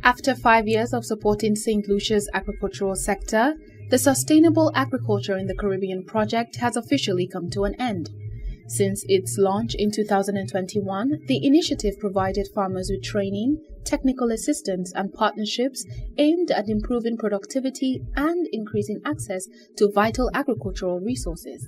After 5 years of supporting Saint Lucia's agricultural sector, the Sustainable Agriculture in the Caribbean project has officially come to an end. Since its launch in 2021, the initiative provided farmers with training, technical assistance, and partnerships aimed at improving productivity and increasing access to vital agricultural resources.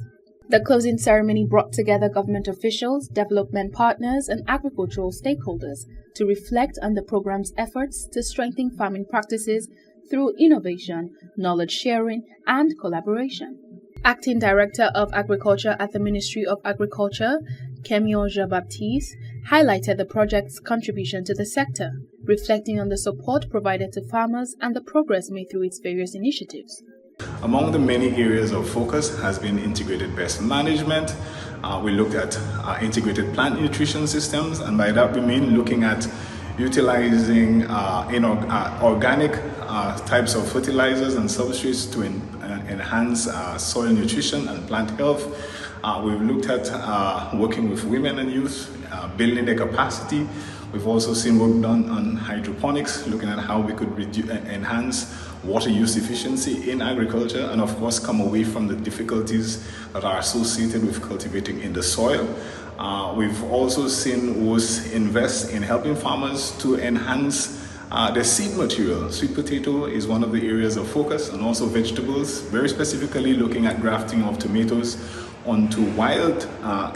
The closing ceremony brought together government officials, development partners, and agricultural stakeholders to reflect on the program's efforts to strengthen farming practices through innovation, knowledge sharing, and collaboration. Acting Director of Agriculture at the Ministry of Agriculture, Kemio Jean-Baptiste, highlighted the project's contribution to the sector, reflecting on the support provided to farmers and the progress made through its various initiatives. Among the many areas of focus has been integrated pest management. We looked at integrated plant nutrition systems, and by that we mean looking at utilizing organic types of fertilizers and substrates to enhance soil nutrition and plant health. We've looked at working with women and youth, building their capacity. We've also seen work done on hydroponics, looking at how we could enhance water use efficiency in agriculture, and of course come away from the difficulties that are associated with cultivating in the soil. We've also seen us invest in helping farmers to enhance their seed material. Sweet potato is one of the areas of focus, and also vegetables, very specifically looking at grafting of tomatoes onto wild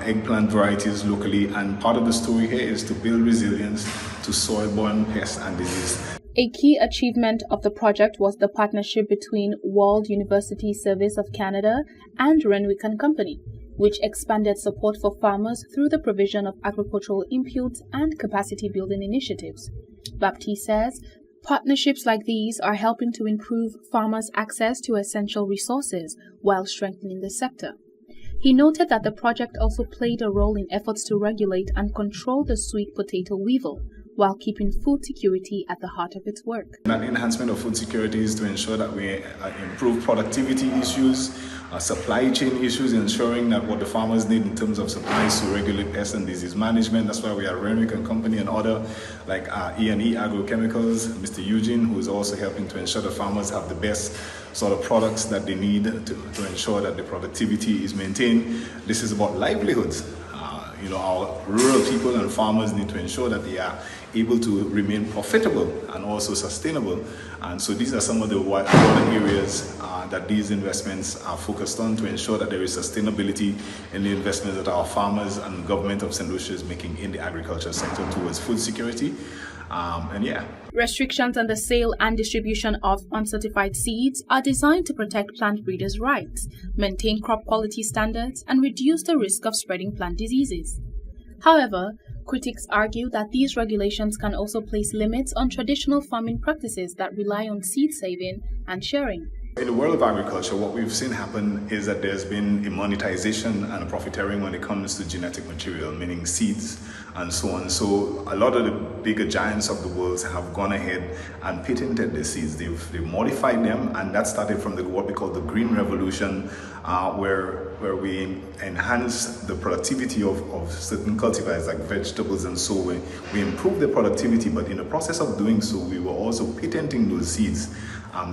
eggplant varieties locally. And part of the story here is to build resilience to soil-borne pests and disease. A key achievement of the project was the partnership between World University Service of Canada and Renwick & Company, which expanded support for farmers through the provision of agricultural inputs and capacity-building initiatives. Baptiste says, partnerships like these are helping to improve farmers' access to essential resources while strengthening the sector. He noted that the project also played a role in efforts to regulate and control the sweet potato weevil, while keeping food security at the heart of its work. That enhancement of food security is to ensure that we improve productivity issues, supply chain issues, ensuring that what the farmers need in terms of supplies to regulate pest and disease management. That's why we are Renwick & Company and other like E&E Agrochemicals, Mr. Eugene, who is also helping to ensure the farmers have the best sort of products that they need to ensure that the productivity is maintained. This is about livelihoods. Our rural people and farmers need to ensure that they are able to remain profitable and also sustainable. And so these are some of the wider areas that these investments are focused on to ensure that there is sustainability in the investments that our farmers and government of Saint Lucia is making in the agriculture sector towards food security. Restrictions on the sale and distribution of uncertified seeds are designed to protect plant breeders' rights, maintain crop quality standards, and reduce the risk of spreading plant diseases. However, critics argue that these regulations can also place limits on traditional farming practices that rely on seed saving and sharing. In the world of agriculture, what we've seen happen is that there's been a monetization and a profiteering when it comes to genetic material, meaning seeds and so on. So a lot of the bigger giants of the world have gone ahead and patented the seeds. They've modified them, and that started from what we call the Green Revolution, where we enhance the productivity of certain cultivars like vegetables and so on. We improve the productivity, but in the process of doing so, we were also patenting those seeds.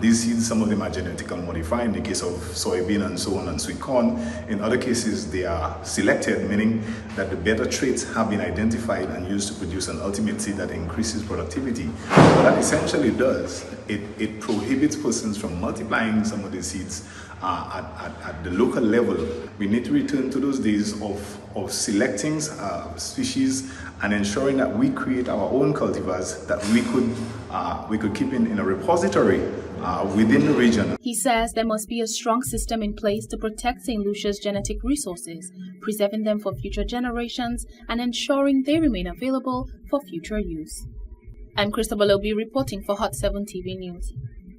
These seeds, some of them are genetically modified in the case of soybean and so on, and sweet corn. In other cases, they are selected, meaning that the better traits have been identified and used to produce an ultimate seed that increases productivity. What that essentially does, it prohibits persons from multiplying some of these seeds at the local level. We need to return to those days of selecting species and ensuring that we create our own cultivars that we could keep in a repository within the region. He says there must be a strong system in place to protect St. Lucia's genetic resources, preserving them for future generations and ensuring they remain available for future use. I'm Christabel Obi reporting for Hot 7 TV News.